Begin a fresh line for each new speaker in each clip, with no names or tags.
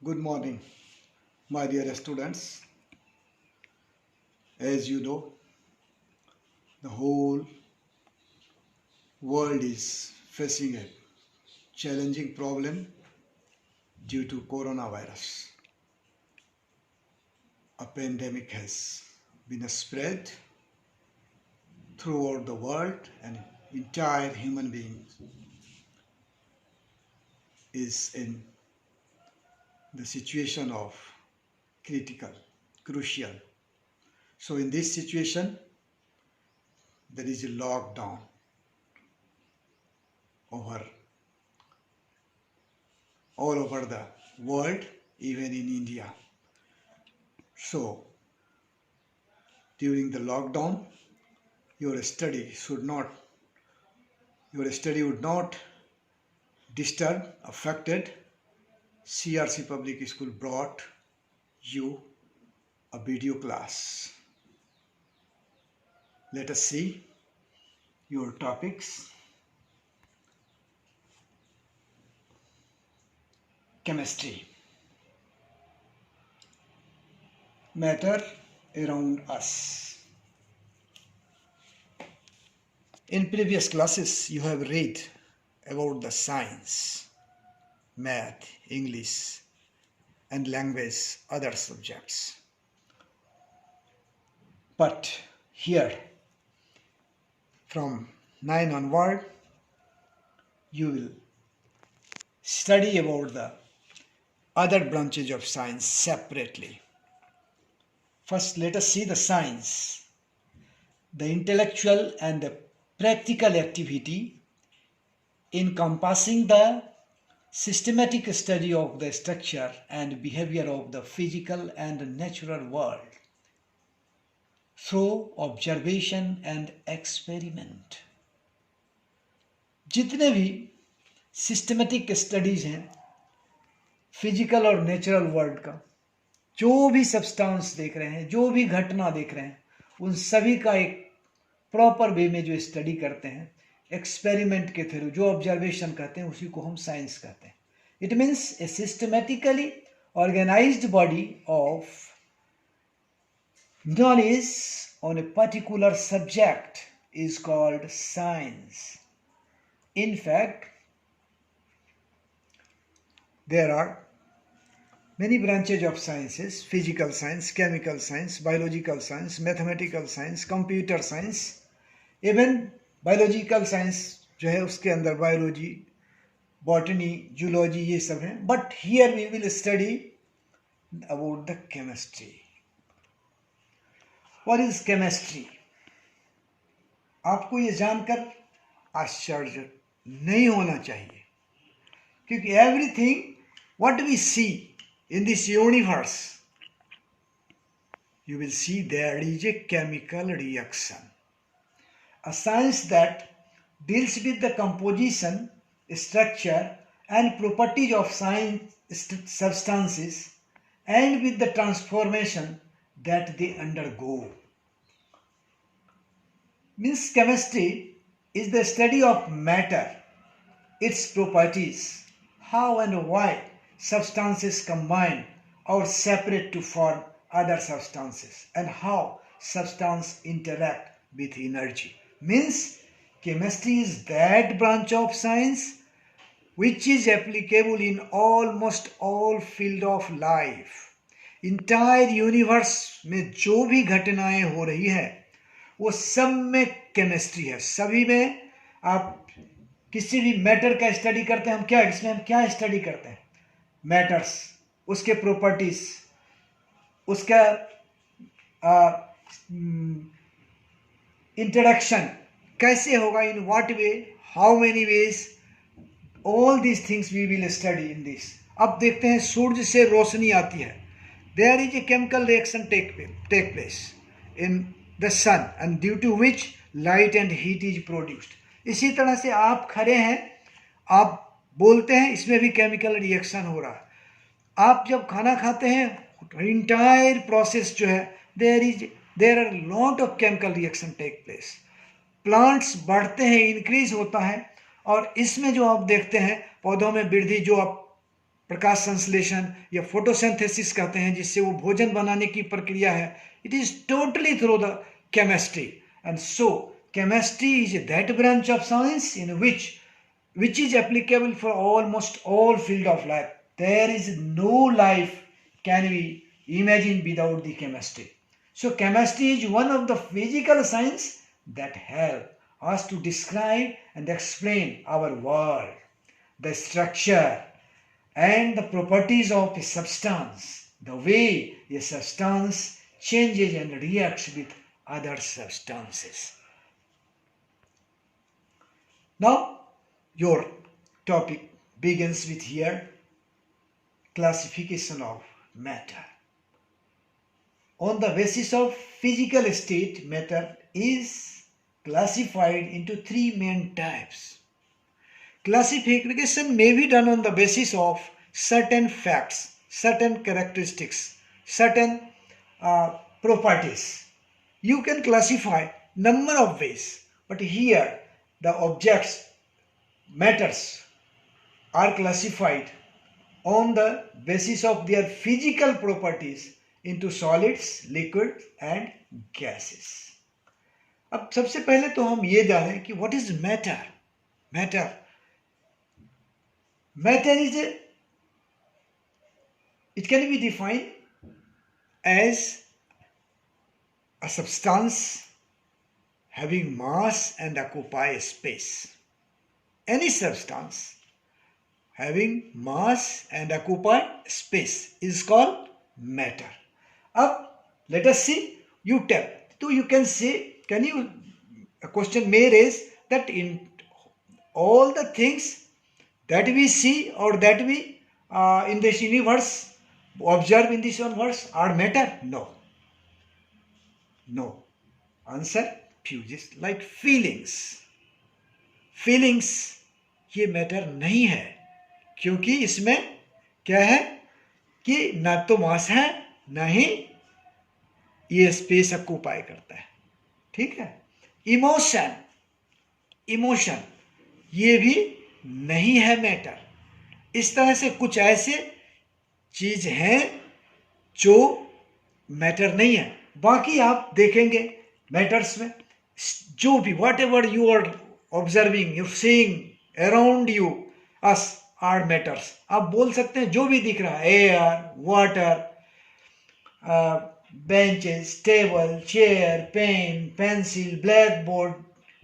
Good morning, my dear students. As you know, the whole world is facing a challenging problem due to coronavirus. A pandemic has been spread throughout the world, and entire human being is in the situation of crucial. So in this situation, there is a lockdown over all over the world, even in India. So during the lockdown, your study would not disturb, affected. CRC Public School brought you a video class. Let us see your topics. Chemistry. Matter around us. In previous classes, you have read about the science, math, English, and language, other subjects. But here, from 9 onward, you will study about the other branches of science separately. First, let us see the science, the intellectual and the practical activity encompassing the systematic study of the structure and behavior of the physical and natural world through observation and experiment. जितने भी systematic studies हैं physical और natural world का, जो भी substance देख रहे हैं, जो भी घटना देख रहे हैं, उन सभी का एक प्रॉपर वे में जो स्टडी करते हैं, एक्सपेरिमेंट के थ्रू जो ऑब्जर्वेशन करते हैं, उसी को हम साइंस कहते हैं. It means a systematically organised body of knowledge on a particular subject is called science. In fact, there are many branches of sciences: physical science, chemical science, biological science, mathematical science, computer science. Even biological science जो है उसके अंदर biology, botany, zoology ये सब हैं. But here we will study about the chemistry. What is chemistry? आपको ये जानकर आश्चर्य नहीं होना चाहिए, क्योंकि everything what we see in this universe, you will see there is a chemical reaction. A science that deals with the composition, structure and properties of substances and with the transformation that they undergo. Means chemistry is the study of matter, its properties, how and why substances combine or separate to form other substances, and how substances interact with energy. Means chemistry is that branch of science which is applicable in almost all field of life. Entire universe में जो भी घटनाएं हो रही है वो सब में केमिस्ट्री है. सभी में आप किसी भी मैटर का स्टडी करते हैं, इसमें हम क्या स्टडी करते हैं? मैटर्स, उसके प्रॉपर्टीज, उसका इंटरेक्शन कैसे होगा, in what way, how many ways, all these things we will study in this. अब देखते हैं, सूरज से रोशनी आती है. There is a chemical reaction take place in the sun, and due to which light and heat is produced. इसी तरह से आप खड़े हैं, आप बोलते हैं, इसमें भी केमिकल रिएक्शन हो रहा है. आप जब खाना खाते हैं, entire process जो है, there are lot of chemical reaction take place. Plants बढ़ते हैं, इंक्रीज होता है, और इसमें जो आप देखते हैं पौधों में वृद्धि, जो आप प्रकाश संश्लेषण या फोटोसिंथेसिस कहते हैं, जिससे वो भोजन बनाने की प्रक्रिया है, it is totally through the chemistry. And so chemistry is that branch of science in which is applicable for almost all field of life. There is no life can be imagined without the chemistry. So chemistry is one of the physical science that help us to describe and explain our world, the structure and the properties of a substance, the way a substance changes and reacts with other substances. Now, your topic begins with here, classification of matter. On the basis of physical state, matter is classified into three main types. Classification may be done on the basis of certain facts, certain characteristics, certain properties. You can classify number of ways, but here the objects, matters are classified on the basis of their physical properties into solids, liquids and gases. अब सबसे पहले तो हम ये जानें कि what is matter? Matter is it can be defined as a substance having mass and occupy space. Any substance having mass and occupy space is called matter. Up, let us see. You tell. So you can say, a question may raise that in all the things that we see or that we in this universe observe in this universe are matter? No. Answer, few, just like feelings. ये matter नहीं है, क्योंकि इसमें क्या है कि ना तो मास है ना ही ये स्पेस ऑक्यूपाई करता है. ठीक है. इमोशन ये भी नहीं है मैटर. इस तरह से कुछ ऐसे चीज हैं जो मैटर नहीं है. बाकी आप देखेंगे मैटर्स में जो भी whatever you are observing, you seeing around you us are matters. आप बोल सकते हैं जो भी दिख रहा है, air, water, benches, table, chair, pen, pencil, black board,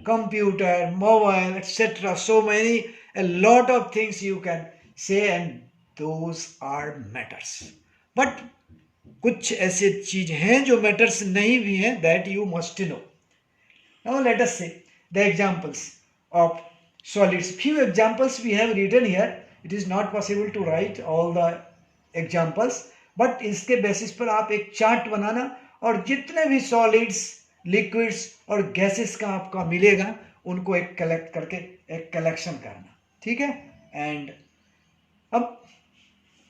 computer, mobile, etc. So many, a lot of things you can say, and those are matters. But कुछ ऐसे चीज हैं जो matters नहीं भी हैं, that you must know. Now let us say the examples of solids. Few examples we have written here. It is not possible to write all the examples, but इसके basis पर आप एक चार्ट बनाना और जितने भी solids, लिक्विड्स और gases का आपका मिलेगा उनको एक कलेक्ट करके एक कलेक्शन करना. ठीक है. एंड अब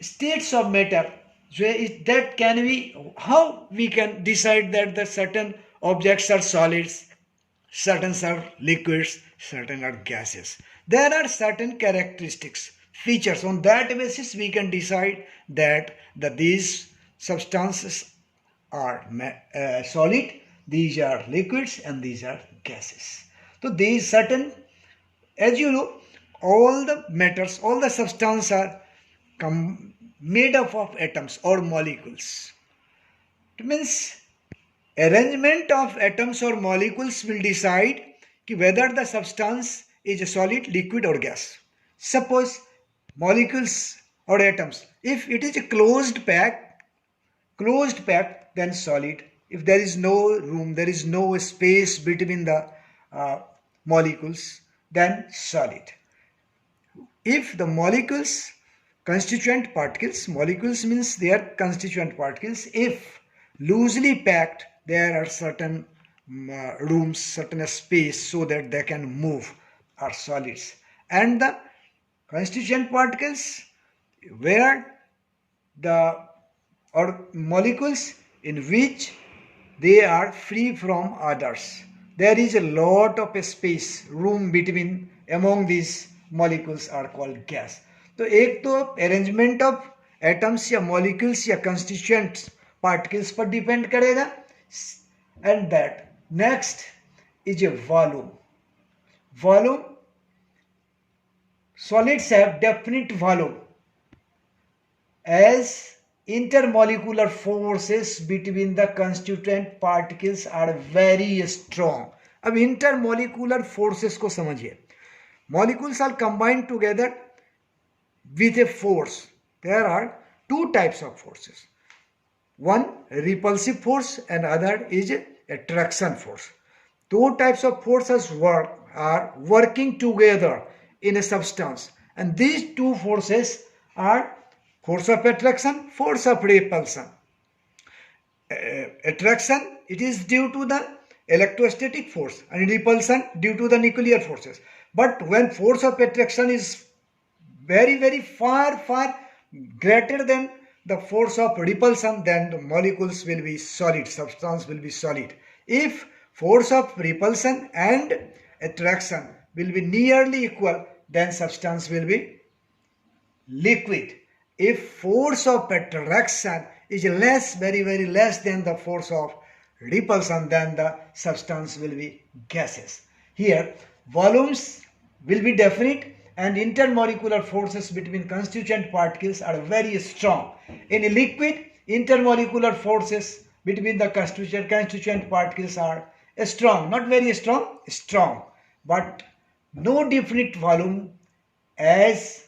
स्टेट्स ऑफ मैटर जो है, that can be, how we can decide that the certain objects are solids, certain are liquids, certain are gases. There are certain characteristics, features. On that basis we can decide that these substances are solid, these are liquids, and these are gases. So these certain, as you know, all the matters, all the substances are made up of atoms or molecules. It means arrangement of atoms or molecules will decide whether the substance is a solid, liquid or gas. Suppose molecules or atoms, if it is a closed pack, then solid. If there is no room, there is no space between the molecules, then solid. If the molecules, constituent particles, molecules means they are constituent particles, if loosely packed, there are certain rooms, certain space so that they can move, are solids. And the constituent particles where the or molecules in which they are free from others, there is a lot of space, room between among these molecules, are called gas. तो एक तो arrangement of atoms या molecules या constituents particles पर depend करेगा, and that next is a volume. Volume, solids have definite volume as intermolecular forces between the constituent particles are very strong. अब intermolecular forces को समझिए. Molecules are combined together with a force. There are two types of forces. One repulsive force and other is attraction force. Two types of forces are working together in a substance, and these two forces are force of attraction, force of repulsion. Attraction, it is due to the electrostatic force, and repulsion due to the nuclear forces. But when force of attraction is very far greater than the force of repulsion, then the molecules will be solid, substance will be solid. If force of repulsion and attraction will be nearly equal, then substance will be liquid. If force of attraction is less, very less than the force of repulsion, then the substance will be gases. Here volumes will be definite and intermolecular forces between constituent particles are very strong. In a liquid, intermolecular forces between the constituent particles are strong, not very strong, strong, but no definite volume as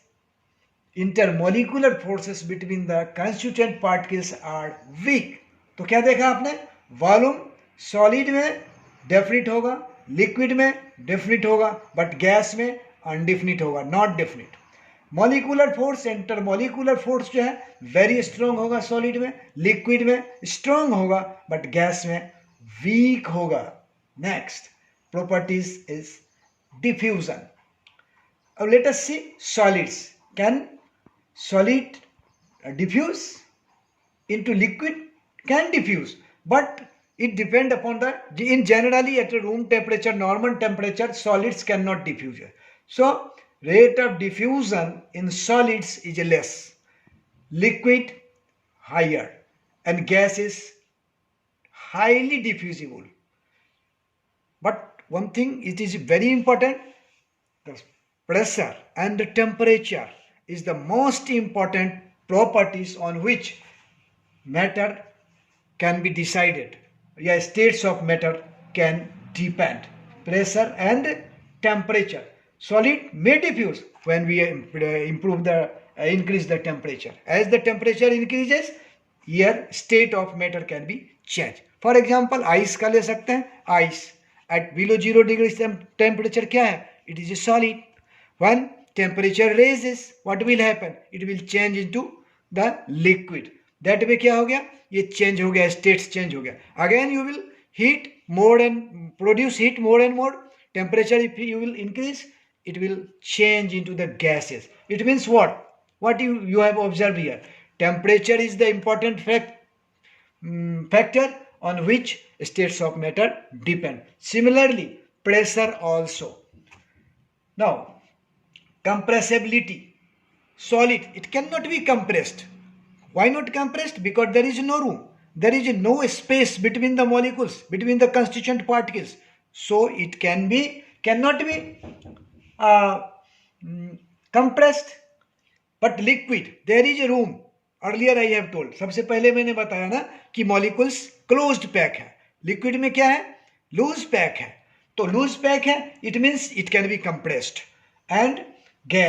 intermolecular forces between the constituent particles are weak. तो क्या देखा आपने? Volume solid में definite होगा, liquid में definite होगा, but gas में अनडेफिनिट होगा, not definite. Molecular force, intermolecular force जो है वेरी स्ट्रॉन्ग होगा सॉलिड में, लिक्विड में स्ट्रॉन्ग होगा, बट गैस में वीक होगा. Next properties is diffusion. Now let us see solids. Can solid diffuse into liquid? Can diffuse, but it depends upon the, in generally at a room temperature, normal temperature, solids cannot diffuse. So rate of diffusion in solids is less, liquid higher, and gas is highly diffusible. But one thing, it is very important, the pressure and the temperature is the most important properties on which matter can be decided. Yeah, states of matter can depend. Pressure and temperature. Solid may diffuse when we increase the temperature. As the temperature increases, here state of matter can be changed. For example, ice का ले सकते हैं. Ice at below 0 degrees temperature क्या है? It is a solid. When temperature raises, what will happen? It will change into the liquid. That way क्या हो गया? ये change हो गया, states change हो गया. Again you will heat more and produce heat more and more. Temperature if you will increase, it will change into the gases. It means what? What you have observed here. Temperature is the important factor on which states of matter depend. Similarly, pressure also. Now, compressibility. Solid, it cannot be compressed. Why not compressed? Because there is no room. There is no space between the molecules, between the constituent particles. So it cannot be compressed. But liquid, there is a room. Earlier I have told. सबसे पहले मैंने बताया ना कि molecules closed pack है. Liquid में क्या है? Loose pack है. तो loose pack है, it means it can be compressed. And gas.